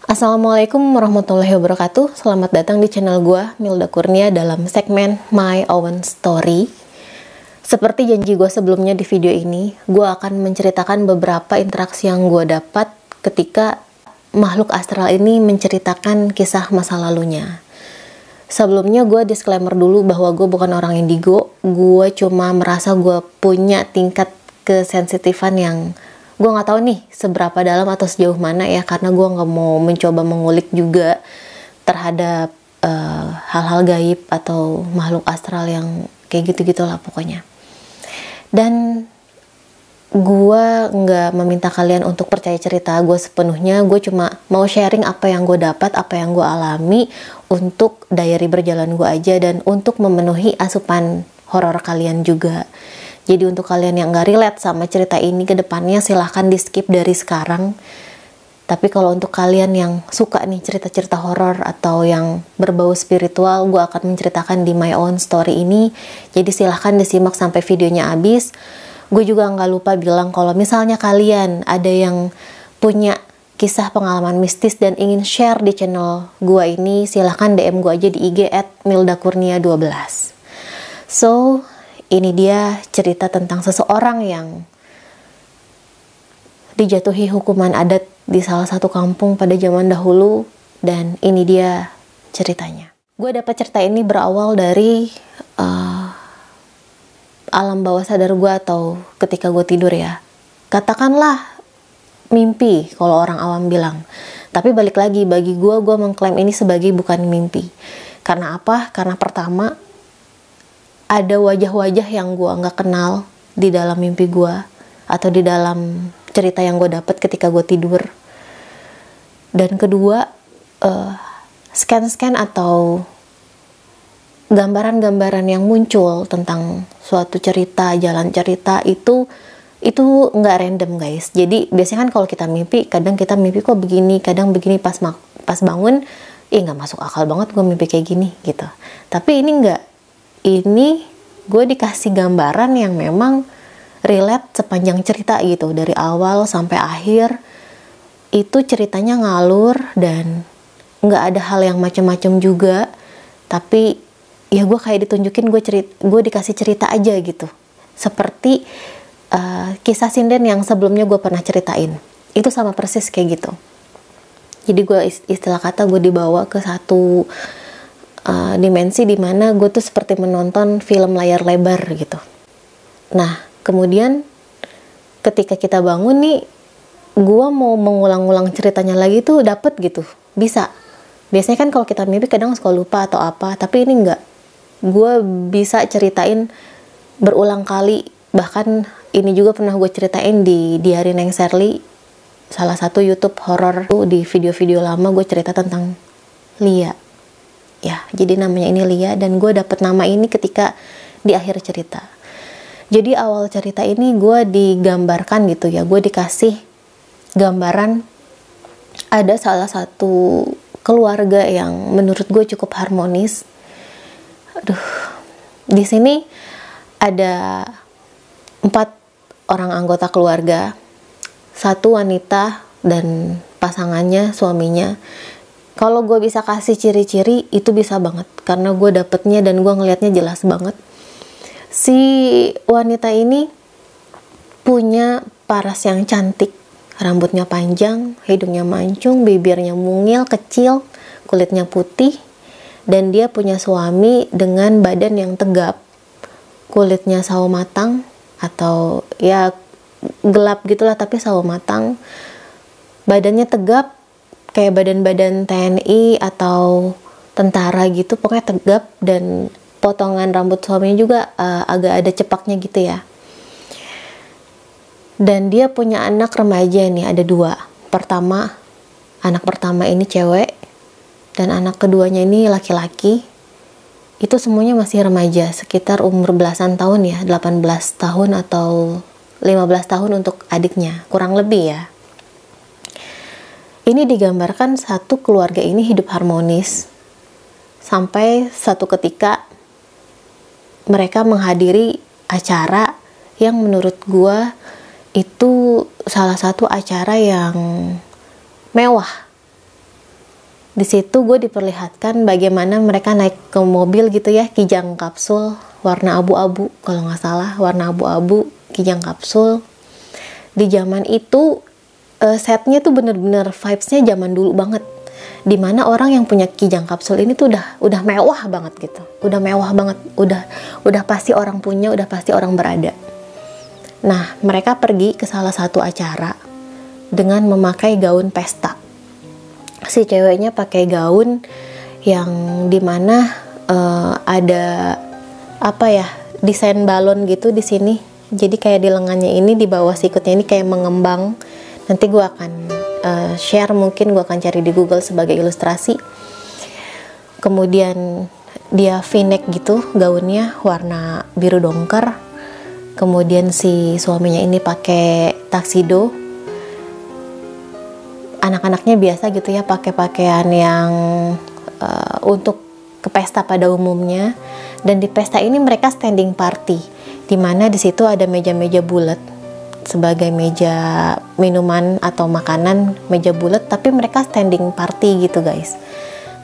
Assalamualaikum warahmatullahi wabarakatuh. Selamat datang di channel gue, Milda Kurnia, dalam segmen My Own Story. Seperti janji gue sebelumnya di video ini, gue akan menceritakan beberapa interaksi yang gue dapat ketika makhluk astral ini menceritakan kisah masa lalunya. Sebelumnya gue disclaimer dulu bahwa gue bukan orang indigo. Gue cuma merasa gue punya tingkat kesensitifan yang gue nggak tahu nih seberapa dalam atau sejauh mana ya, karena gue nggak mau mencoba mengulik juga terhadap hal-hal gaib atau makhluk astral yang kayak gitu-gitulah pokoknya. Dan gue nggak meminta kalian untuk percaya cerita gue sepenuhnya. Gue cuma mau sharing apa yang gue dapat, apa yang gue alami untuk diary berjalan gue aja, dan untuk memenuhi asupan horor kalian juga. Jadi untuk kalian yang nggak relate sama cerita ini ke depannya, silahkan di skip dari sekarang. Tapi kalau untuk kalian yang suka nih cerita-cerita horor atau yang berbau spiritual, gue akan menceritakan di My Own Story ini. Jadi silahkan disimak sampai videonya habis. Gue juga nggak lupa bilang kalau misalnya kalian ada yang punya kisah pengalaman mistis dan ingin share di channel gue ini, silahkan DM gue aja di IG @mildakurnia12. So, ini dia cerita tentang seseorang yang dijatuhi hukuman adat di salah satu kampung pada zaman dahulu, dan ini dia ceritanya. Gue dapat cerita ini berawal dari alam bawah sadar gue atau ketika gue tidur ya. Katakanlah mimpi kalau orang awam bilang. Tapi balik lagi, bagi gue mengklaim ini sebagai bukan mimpi. Karena apa? Karena pertama, ada wajah-wajah yang gue nggak kenal di dalam mimpi gue atau di dalam cerita yang gue dapat ketika gue tidur. Dan kedua, scan-scan atau gambaran-gambaran yang muncul tentang suatu cerita, jalan cerita itu nggak random guys. Jadi biasanya kan kalau kita mimpi, kadang kita mimpi kok begini, kadang begini, pas bangun, nggak masuk akal banget gue mimpi kayak gini gitu. Tapi ini nggak. Ini gue dikasih gambaran yang memang relate sepanjang cerita gitu. Dari awal sampai akhir itu ceritanya ngalur dan nggak ada hal yang macam-macam juga. Tapi ya gue kayak ditunjukin, gue dikasih cerita aja gitu. Seperti kisah sinden yang sebelumnya gue pernah ceritain. Itu sama persis kayak gitu. Jadi gue istilah kata gue dibawa ke satu dimensi dimana gue tuh seperti menonton film layar lebar gitu. Nah, kemudian ketika kita bangun nih, gue mau mengulang-ulang ceritanya lagi tuh dapet gitu, bisa. Biasanya kan kalau kita mimpi kadang suka lupa atau apa, tapi ini enggak. Gue bisa ceritain berulang kali. Bahkan ini juga pernah gue ceritain di Diary Neng Sherly, salah satu YouTube horor. Di video-video lama gue cerita tentang Lia. Ya, jadi namanya ini Lia, dan gue dapet nama ini ketika di akhir cerita. Jadi awal cerita ini gue digambarkan gitu ya, gue dikasih gambaran ada salah satu keluarga yang menurut gue cukup harmonis. Di sini ada 4 orang anggota keluarga, 1 wanita dan pasangannya, suaminya. Kalau gue bisa kasih ciri-ciri, itu bisa banget. Karena gue dapetnya dan gue ngelihatnya jelas banget. Si wanita ini punya paras yang cantik. Rambutnya panjang, hidungnya mancung, bibirnya mungil, kecil, kulitnya putih. Dan dia punya suami dengan badan yang tegap. Kulitnya sawo matang, atau ya gelap gitulah tapi sawo matang. Badannya tegap, kayak badan-badan TNI atau tentara gitu, pokoknya tegap, dan potongan rambut suaminya juga agak ada cepaknya gitu ya. Dan dia punya anak remaja nih, ada 2. Anak pertama ini cewek, dan anak keduanya ini laki-laki. Itu semuanya masih remaja, sekitar umur belasan tahun ya, 18 tahun atau 15 tahun untuk adiknya, kurang lebih ya. Ini digambarkan satu keluarga ini hidup harmonis sampai satu ketika mereka menghadiri acara yang menurut gua itu salah satu acara yang mewah Di situ gue diperlihatkan bagaimana mereka naik ke mobil gitu ya, kijang kapsul warna abu-abu, kalau nggak salah warna abu-abu, kijang kapsul. Di zaman itu setnya tuh bener-bener vibesnya zaman dulu banget, dimana orang yang punya kijang kapsul ini tuh udah mewah banget gitu, udah mewah banget, udah pasti orang punya, udah pasti orang berada. Nah, mereka pergi ke salah satu acara dengan memakai gaun pesta. Si ceweknya pakai gaun yang dimana ada apa ya, desain balon gitu di sini. Jadi kayak di lengannya ini, di bawah sikutnya ini kayak mengembang. Nanti gue akan share, mungkin gue akan cari di Google sebagai ilustrasi. Kemudian dia v-neck gitu, gaunnya warna biru dongker. Kemudian si suaminya ini pakai tuxedo. Anak-anaknya biasa gitu ya, pakai pakaian yang untuk ke pesta pada umumnya. Dan di pesta ini mereka standing party, dimana di situ ada meja-meja bulat sebagai meja minuman atau makanan, meja bulat, tapi mereka standing party gitu guys,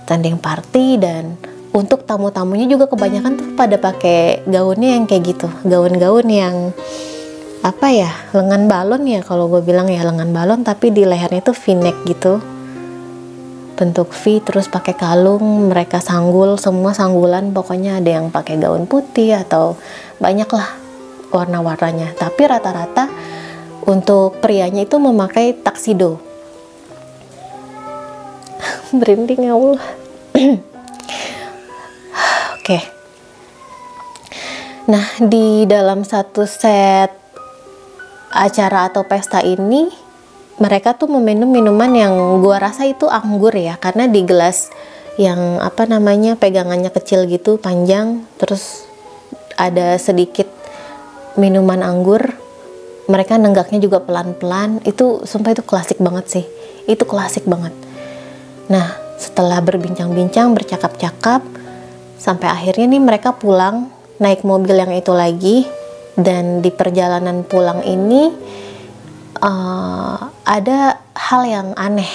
standing party. Dan untuk tamu-tamunya juga kebanyakan tuh pada pakai gaunnya yang kayak gitu, gaun-gaun yang apa ya, lengan balon ya kalau gue bilang ya, lengan balon tapi di lehernya tuh v-neck gitu, bentuk V, terus pakai kalung. Mereka sanggul, semua sanggulan, pokoknya ada yang pakai gaun putih atau banyak lah warna-warnanya. Tapi rata-rata untuk prianya itu memakai tuxedo. Berhenti ya Allah. Oke. Nah, di dalam satu set acara atau pesta ini mereka tuh meminum minuman yang gua rasa itu anggur ya, karena di gelas yang apa namanya, pegangannya kecil gitu, panjang, terus ada sedikit minuman anggur. Mereka nenggaknya juga pelan-pelan. Itu sumpah itu klasik banget sih, itu klasik banget. Nah, setelah berbincang-bincang, bercakap-cakap, sampai akhirnya nih mereka pulang naik mobil yang itu lagi. Dan di perjalanan pulang ini ada hal yang aneh,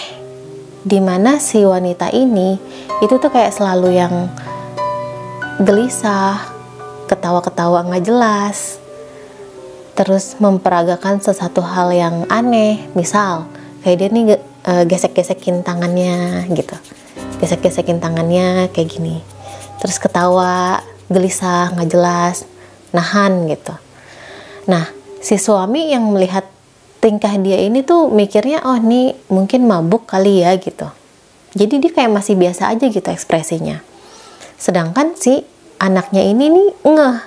dimana si wanita ini itu tuh kayak selalu yang gelisah, ketawa-ketawa nggak jelas, terus memperagakan sesuatu hal yang aneh. Misal kayak dia nih gesek-gesekin tangannya gitu, gesek-gesekin tangannya kayak gini, terus ketawa, gelisah, nggak jelas, nahan gitu. Nah, si suami yang melihat tingkah dia ini tuh mikirnya, oh ini mungkin mabuk kali ya gitu. Jadi dia kayak masih biasa aja gitu ekspresinya. Sedangkan si anaknya ini nih ngeh.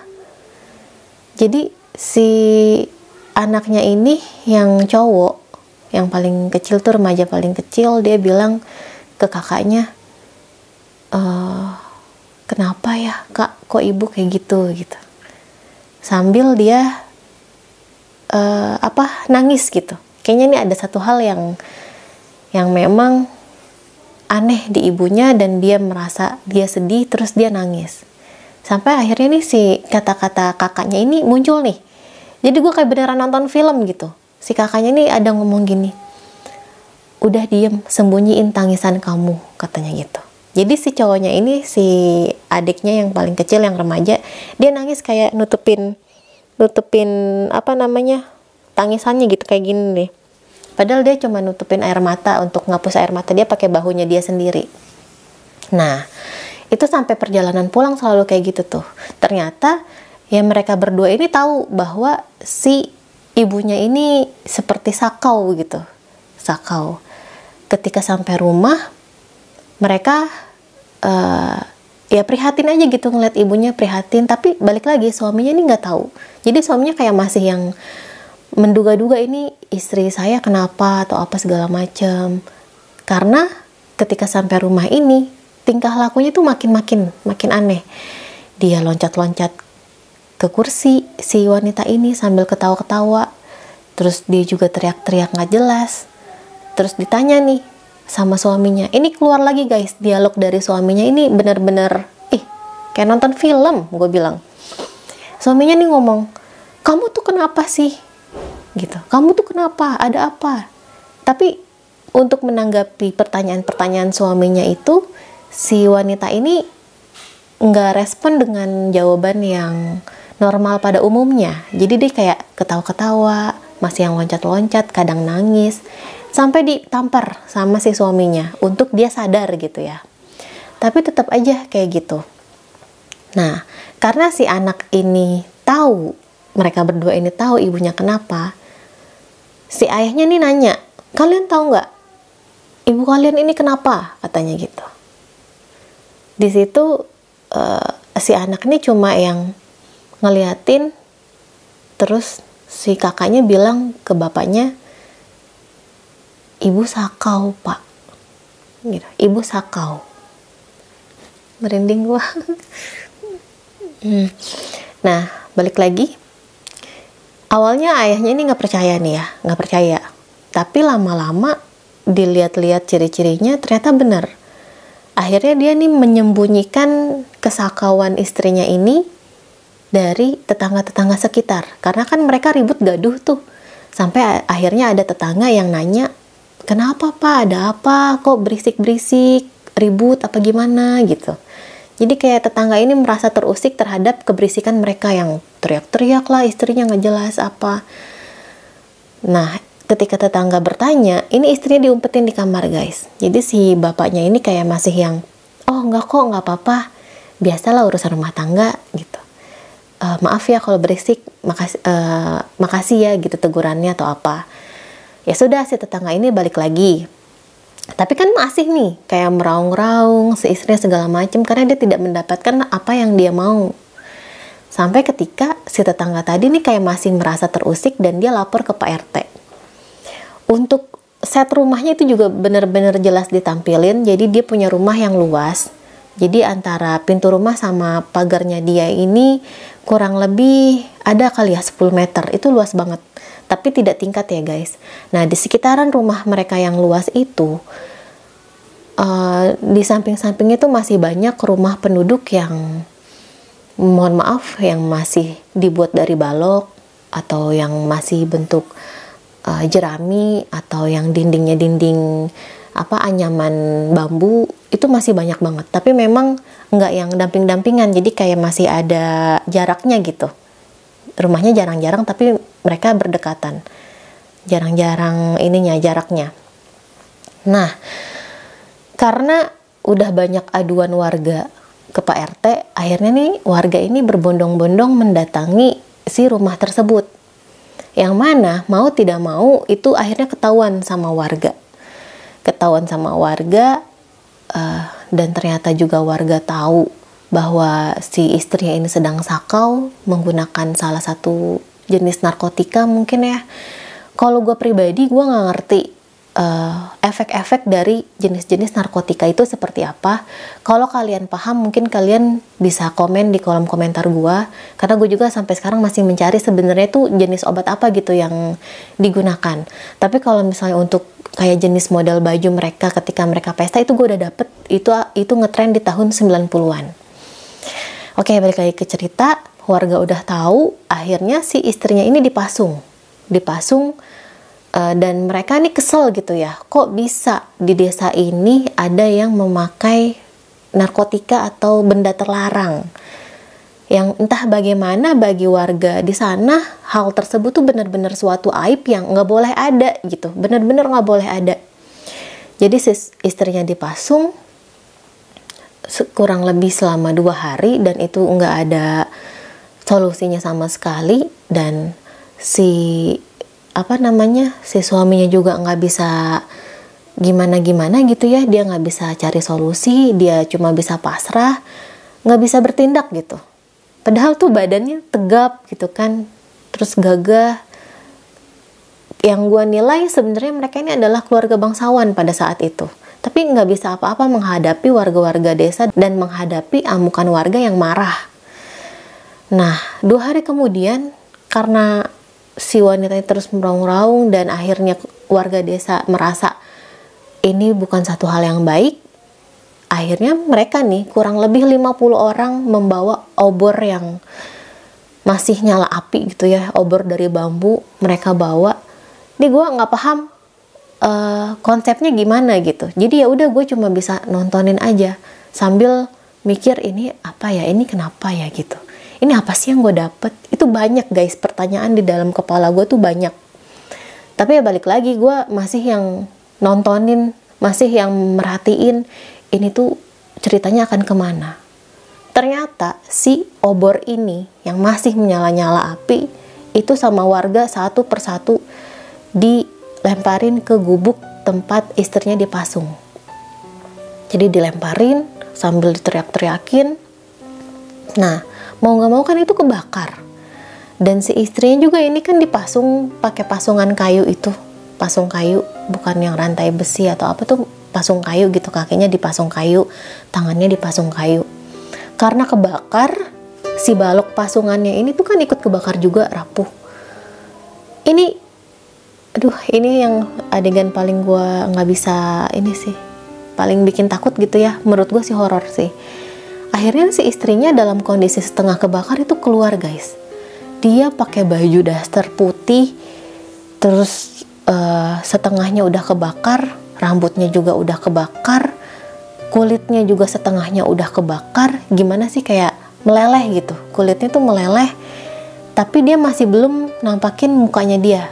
Jadi si anaknya ini yang cowok, yang paling kecil tuh, remaja paling kecil, dia bilang ke kakaknya, kenapa ya kak, kok ibu kayak gitu gitu. Sambil dia nangis gitu. Kayaknya ini ada satu hal yang memang aneh di ibunya, dan dia merasa dia sedih, terus dia nangis. Sampai akhirnya nih si kata-kata kakaknya ini muncul nih. Jadi gue kayak beneran nonton film gitu. Si kakaknya ini ada ngomong gini, udah diem, sembunyiin tangisan kamu, katanya gitu. Jadi si cowoknya ini, si adiknya yang paling kecil, yang remaja, dia nangis kayak nutupin apa namanya, tangisannya gitu, kayak gini nih. Padahal dia cuma nutupin air mata, untuk ngapus air mata dia pakai bahunya dia sendiri. Nah, itu sampai perjalanan pulang selalu kayak gitu tuh. Ternyata ya mereka berdua ini tahu bahwa si ibunya ini seperti sakau gitu. Sakau. Ketika sampai rumah, mereka ya prihatin aja gitu ngeliat ibunya, prihatin. Tapi balik lagi suaminya ini nggak tahu. Jadi suaminya kayak masih yang menduga-duga ini istri saya kenapa atau apa segala macam. Karena ketika sampai rumah ini tingkah lakunya tuh makin aneh. Dia loncat-loncat ke kursi si wanita ini sambil ketawa-ketawa. Terus dia juga teriak-teriak nggak jelas. Terus ditanya nih sama suaminya. Ini keluar lagi guys, dialog dari suaminya ini bener-bener kayak nonton film, gue bilang. Suaminya nih ngomong, kamu tuh kenapa sih? Gitu. Kamu tuh kenapa? Ada apa? Tapi untuk menanggapi pertanyaan-pertanyaan suaminya itu, si wanita ini nggak respon dengan jawaban yang normal pada umumnya. Jadi dia kayak ketawa-ketawa, masih yang loncat-loncat, kadang nangis, sampai ditampar sama si suaminya untuk dia sadar gitu ya. Tapi tetap aja kayak gitu. Nah, karena si anak ini tahu, mereka berdua ini tahu ibunya kenapa, si ayahnya nih nanya, kalian tahu nggak ibu kalian ini kenapa? Katanya gitu. Di situ si anak ini cuma yang ngeliatin, terus si kakaknya bilang ke bapaknya, ibu sakau pak, gitu. Ibu sakau. Merinding gua. Nah, balik lagi. Awalnya ayahnya ini nggak percaya nih ya, nggak percaya. Tapi lama-lama dilihat-lihat ciri-cirinya ternyata benar. Akhirnya dia nih menyembunyikan kesakauan istrinya ini dari tetangga-tetangga sekitar. Karena kan mereka ribut gaduh tuh. Sampai akhirnya ada tetangga yang nanya, kenapa pak, ada apa, kok berisik-berisik, ribut apa gimana gitu. Jadi kayak tetangga ini merasa terusik terhadap keberisikan mereka yang teriak-teriak lah, istrinya nggak jelas apa. Nah, ketika tetangga bertanya, ini istrinya diumpetin di kamar guys. Jadi si bapaknya ini kayak masih yang, oh nggak kok, nggak apa-apa, biasalah urusan rumah tangga gitu. Maaf ya kalau berisik, makasih ya gitu tegurannya atau apa. Ya sudah, si tetangga ini balik lagi. Tapi kan masih nih kayak meraung-raung si istrinya segala macam karena dia tidak mendapatkan apa yang dia mau. Sampai ketika si tetangga tadi nih kayak masih merasa terusik dan dia lapor ke Pak RT. Untuk set rumahnya itu juga benar-benar jelas ditampilin. Jadi dia punya rumah yang luas. Jadi antara pintu rumah sama pagarnya dia ini kurang lebih ada kali ya 10 meter. Itu luas banget. Tapi tidak tingkat ya guys. Nah, di sekitaran rumah mereka yang luas itu, di samping-sampingnya itu masih banyak rumah penduduk yang, mohon maaf, yang masih dibuat dari balok, atau yang masih bentuk jerami, atau yang dindingnya dinding anyaman bambu, itu masih banyak banget. Tapi memang nggak yang damping-dampingan, jadi kayak masih ada jaraknya gitu. Rumahnya jarang-jarang tapi mereka berdekatan, jarang-jarang jaraknya. Nah, karena udah banyak aduan warga ke Pak RT, akhirnya nih warga ini berbondong-bondong mendatangi si rumah tersebut, yang mana mau tidak mau itu akhirnya ketahuan sama warga, dan ternyata juga warga tahu bahwa si istrinya ini sedang sakau menggunakan salah satu jenis narkotika mungkin ya. Kalau gue pribadi, gue nggak ngerti efek-efek dari jenis-jenis narkotika itu seperti apa. Kalau kalian paham, mungkin kalian bisa komen di kolom komentar gue, karena gue juga sampai sekarang masih mencari sebenarnya itu jenis obat apa gitu yang digunakan. Tapi kalau misalnya untuk kayak jenis model baju mereka ketika mereka pesta, itu gue udah dapet, itu ngetrend di tahun 90-an. Oke, balik lagi ke cerita. Warga udah tahu, akhirnya si istrinya ini dipasung, dan mereka nih kesel gitu ya, kok bisa di desa ini ada yang memakai narkotika atau benda terlarang, yang entah bagaimana bagi warga di sana hal tersebut tuh benar-benar suatu aib yang nggak boleh ada gitu, benar-benar nggak boleh ada. Jadi si istrinya dipasung kurang lebih selama 2 hari dan itu nggak ada solusinya sama sekali, dan si suaminya juga nggak bisa gimana gitu ya, dia nggak bisa cari solusi, dia cuma bisa pasrah, nggak bisa bertindak gitu. Padahal tuh badannya tegap gitu kan, terus gagah. Yang gue nilai sebenarnya mereka ini adalah keluarga bangsawan pada saat itu. Tapi nggak bisa apa-apa menghadapi warga-warga desa dan menghadapi amukan warga yang marah. Nah, 2 hari kemudian, karena si wanita ini terus meraung-raung dan akhirnya warga desa merasa ini bukan satu hal yang baik, akhirnya mereka nih kurang lebih 50 orang membawa obor yang masih nyala api gitu ya, obor dari bambu mereka bawa. Ini gue nggak paham konsepnya gimana gitu. Jadi ya udah gue cuma bisa nontonin aja sambil mikir ini apa ya, ini kenapa ya gitu. Ini apa sih yang gue dapet? Itu banyak guys, pertanyaan di dalam kepala gue tuh banyak. Tapi ya balik lagi, gue masih yang nontonin, masih yang merhatiin ini tuh ceritanya akan kemana. Ternyata si obor ini yang masih menyala-nyala api itu sama warga satu persatu dilemparin ke gubuk tempat istrinya dipasung. Jadi dilemparin sambil diteriak-teriakin. Nah, mau gak mau kan itu kebakar. Dan si istrinya juga ini kan dipasung pakai pasungan kayu itu. Pasung kayu, bukan yang rantai besi atau apa tuh, pasung kayu gitu, kakinya dipasung kayu, tangannya dipasung kayu. Karena kebakar, si balok pasungannya ini tuh kan ikut kebakar juga, rapuh. Ini, aduh, ini yang adegan paling gue nggak bisa ini sih, paling bikin takut gitu ya, menurut gue sih horor sih. Akhirnya si istrinya dalam kondisi setengah kebakar itu keluar guys. Dia pakai baju daster putih, terus setengahnya udah kebakar, rambutnya juga udah kebakar, kulitnya juga setengahnya udah kebakar. Gimana sih, kayak meleleh gitu, kulitnya tuh meleleh, tapi dia masih belum nampakin mukanya dia.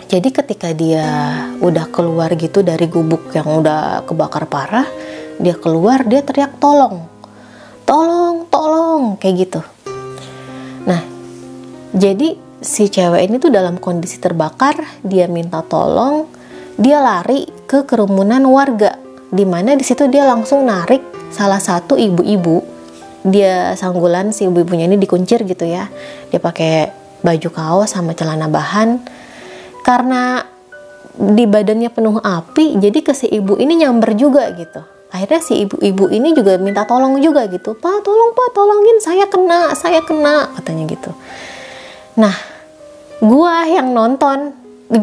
Jadi ketika dia udah keluar gitu dari gubuk yang udah kebakar parah, dia keluar, dia teriak tolong, tolong, tolong, kayak gitu. Nah, jadi si cewek ini tuh dalam kondisi terbakar, dia minta tolong, dia lari ke kerumunan warga, dimana di situ dia langsung narik salah satu ibu-ibu. Dia sanggulan, si ibu-ibunya ini dikuncir gitu ya, dia pakai baju kaos sama celana bahan. Karena di badannya penuh api, jadi ke si ibu ini nyamber juga gitu. Akhirnya si ibu-ibu ini juga minta tolong juga gitu, Pak tolong, Pak tolongin, saya kena katanya gitu. Nah, gua yang nonton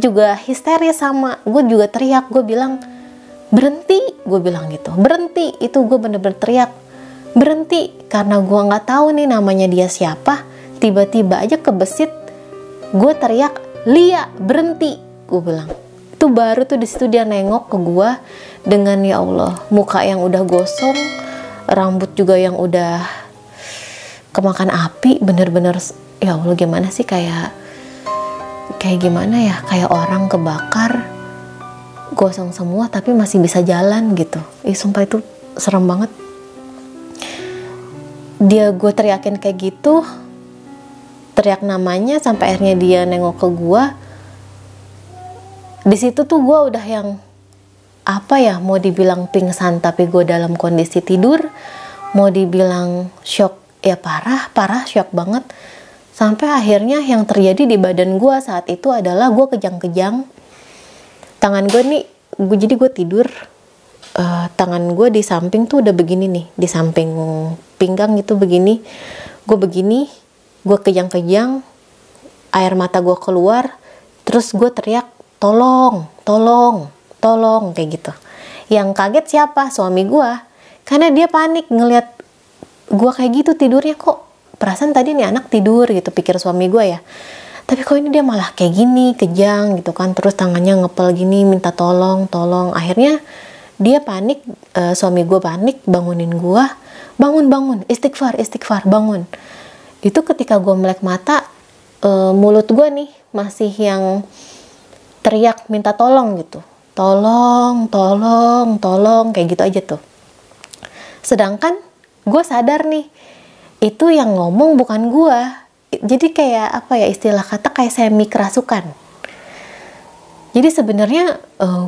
juga histeris sama, gue juga teriak, gue bilang berhenti, gue bilang gitu, berhenti. Itu gue bener-bener teriak berhenti, karena gue nggak tahu nih namanya dia siapa. Tiba-tiba aja kebesit, gue teriak Lia berhenti, gue bilang. Itu baru tuh di situ dia nengok ke gue dengan ya Allah, muka yang udah gosong, rambut juga yang udah kemakan api, bener-bener ya Allah, gimana sih, kayak gimana ya, kayak orang kebakar gosong semua tapi masih bisa jalan gitu. Sumpah itu serem banget. Gue teriakin kayak gitu, teriak namanya sampai akhirnya dia nengok ke gue. Di situ tuh gue udah yang apa ya, mau dibilang pingsan tapi gue dalam kondisi tidur, mau dibilang shock ya parah shock banget. Sampai akhirnya yang terjadi di badan gue saat itu adalah gue kejang-kejang. Tangan gue nih, jadi gue tidur, tangan gue di samping tuh udah begini nih, di samping pinggang gitu begini. Gue begini, gue kejang-kejang, air mata gue keluar, terus gue teriak, tolong, tolong, tolong, kayak gitu. Yang kaget siapa? Suami gue. Karena dia panik ngelihat gue kayak gitu tidurnya, kok perasaan tadi nih anak tidur gitu, pikir suami gue ya. Tapi kok ini dia malah kayak gini, kejang gitu kan, terus tangannya ngepel gini, minta tolong, tolong. Akhirnya dia panik, suami gue panik, bangunin gue, bangun, istighfar, bangun. Itu ketika gue melek mata, mulut gue nih masih yang teriak minta tolong gitu, tolong, tolong, tolong, kayak gitu aja tuh. Sedangkan gue sadar nih, itu yang ngomong bukan gue. Jadi kayak apa ya, istilah kata kayak semi kerasukan. Jadi sebenarnya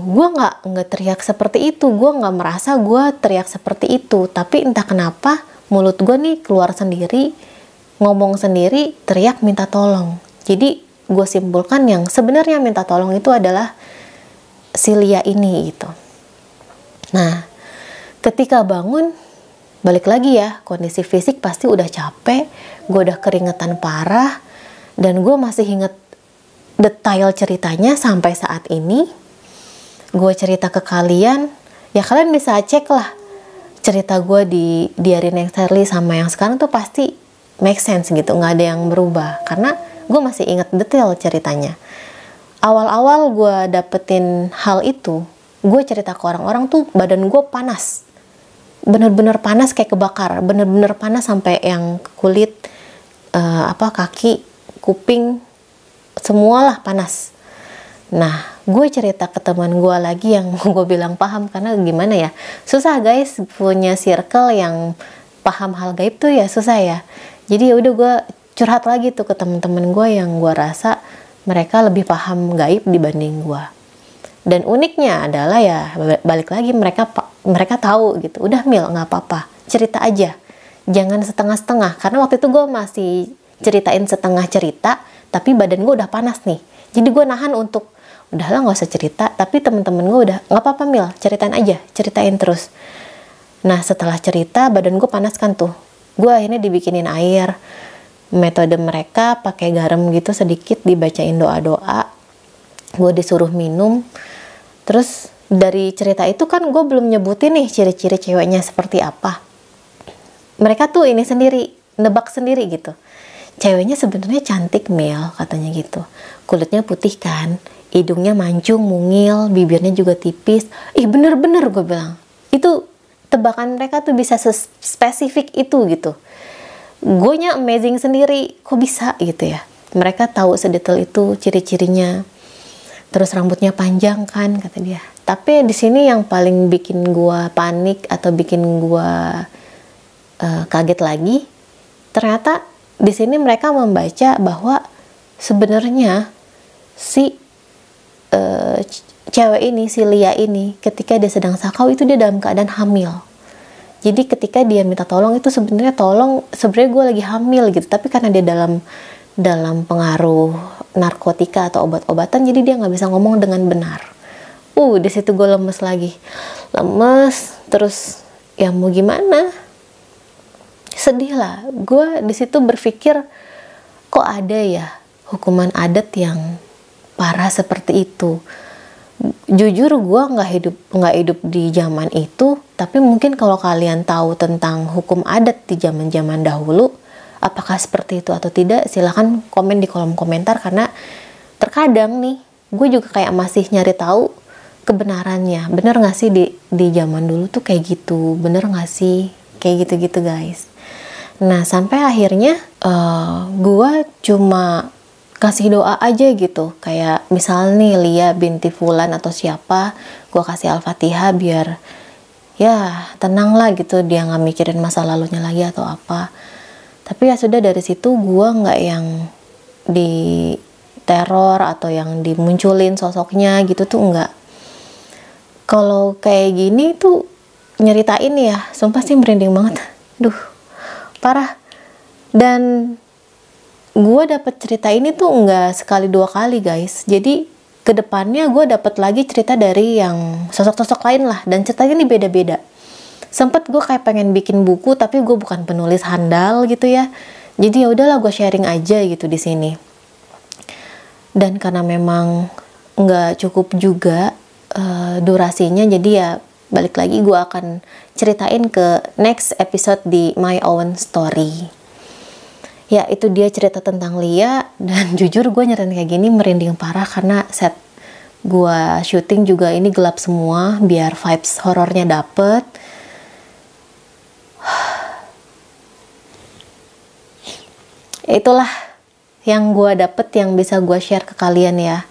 gue nggak teriak seperti itu, gue nggak merasa gue teriak seperti itu, tapi entah kenapa mulut gue nih keluar sendiri, ngomong sendiri, teriak minta tolong. Jadi gue simpulkan yang sebenarnya minta tolong itu adalah si Lia ini gitu. Nah, ketika bangun, balik lagi ya, kondisi fisik pasti udah capek, gue udah keringetan parah, dan gue masih inget detail ceritanya sampai saat ini. Gue cerita ke kalian, ya kalian bisa cek lah cerita gue di Diary Nextly sama yang sekarang tuh pasti make sense gitu, nggak ada yang berubah, karena gue masih inget detail ceritanya. awal-awal gue dapetin hal itu, gue cerita ke orang-orang tuh badan gue panas, bener-bener panas kayak kebakar, bener-bener panas sampai yang kulit, kaki, kuping, semualah panas. Nah, gue cerita ke teman gue lagi yang gue bilang paham, karena gimana ya, susah guys punya circle yang paham hal gaib tuh ya, susah ya. Jadi ya udah gue curhat lagi tuh ke teman-teman gue yang gue rasa mereka lebih paham gaib dibanding gue. Dan uniknya adalah ya balik lagi mereka tahu gitu. Udah Mil, nggak apa-apa, cerita aja, jangan setengah-setengah. Karena waktu itu gue masih ceritain setengah cerita, tapi badan gue udah panas nih. Jadi gue nahan untuk udahlah nggak usah cerita. Tapi temen-temen gue udah nggak apa-apa Mil, ceritain aja, ceritain terus. Nah setelah cerita badan gue panas kan tuh. Gue akhirnya dibikinin air. Metode mereka pakai garam gitu sedikit, dibacain doa-doa, gue disuruh minum. Terus dari cerita itu kan gue belum nyebutin nih ciri-ciri ceweknya seperti apa. Mereka tuh ini sendiri, nebak sendiri gitu. Ceweknya sebenarnya cantik Mel, katanya gitu. Kulitnya putih kan, hidungnya mancung, mungil, bibirnya juga tipis. Ih bener-bener gue bilang. Itu tebakan mereka tuh bisa spesifik itu gitu. Gue-nya amazing sendiri, kok bisa gitu ya. Mereka tahu sedetail itu ciri-cirinya. Terus rambutnya panjang kan, kata dia. Tapi di sini yang paling bikin gue panik atau bikin gue kaget lagi, ternyata di sini mereka membaca bahwa sebenarnya si cewek ini, si Lia ini, ketika dia sedang sakau itu dia dalam keadaan hamil. Jadi ketika dia minta tolong itu sebenarnya gue lagi hamil gitu, tapi karena dia dalam pengaruh narkotika atau obat-obatan, jadi dia nggak bisa ngomong dengan benar. Di situ gue lemes lagi, terus ya mau gimana, sedih lah. Gue di situ berpikir kok ada ya hukuman adat yang parah seperti itu. Jujur gue nggak hidup di zaman itu, tapi mungkin kalau kalian tahu tentang hukum adat di zaman dahulu, apakah seperti itu atau tidak, silahkan komen di kolom komentar. Karena terkadang nih gue juga kayak masih nyari tahu kebenarannya, bener nggak sih di zaman dulu tuh kayak gitu, bener nggak sih kayak gitu guys. Nah sampai akhirnya gue cuma kasih doa aja gitu, kayak misal nih Lia binti Fulan atau siapa, gue kasih Al-Fatihah biar ya tenang lah gitu, dia nggak mikirin masa lalunya lagi atau apa. Tapi ya sudah, dari situ gue nggak yang di teror atau yang dimunculin sosoknya gitu tuh enggak. Kalau kayak gini tuh nyeritain ya, sumpah sih merinding banget, parah. Dan gue dapet cerita ini tuh nggak sekali dua kali guys. Jadi kedepannya gue dapet lagi cerita dari yang sosok-sosok lain lah, dan ceritanya ini beda-beda. Sempet gue kayak pengen bikin buku, tapi gue bukan penulis handal gitu ya. Jadi ya udahlah gue sharing aja gitu di sini. Dan karena memang nggak cukup juga durasinya, jadi ya balik lagi gue akan ceritain ke next episode di My Own Story. Ya itu dia cerita tentang Lia. Dan jujur gue nyeritain kayak gini merinding parah, karena set gue syuting juga ini gelap semua biar vibes horornya dapet. Itulah yang gue dapet, yang bisa gue share ke kalian ya.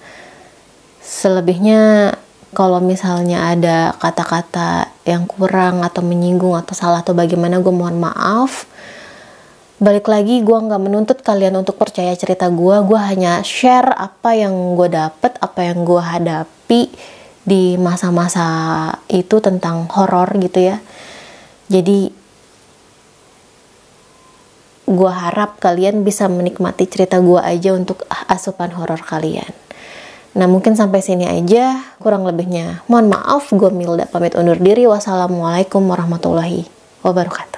Selebihnya kalau misalnya ada kata-kata yang kurang atau menyinggung atau salah atau bagaimana, gue mohon maaf. Balik lagi, gue nggak menuntut kalian untuk percaya cerita gue hanya share apa yang gue dapet, apa yang gue hadapi di masa-masa itu tentang horor gitu ya. Jadi gue harap kalian bisa menikmati cerita gue aja untuk asupan horor kalian. Nah mungkin sampai sini aja, kurang lebihnya mohon maaf. Gue Milda pamit undur diri. Wassalamualaikum warahmatullahi wabarakatuh.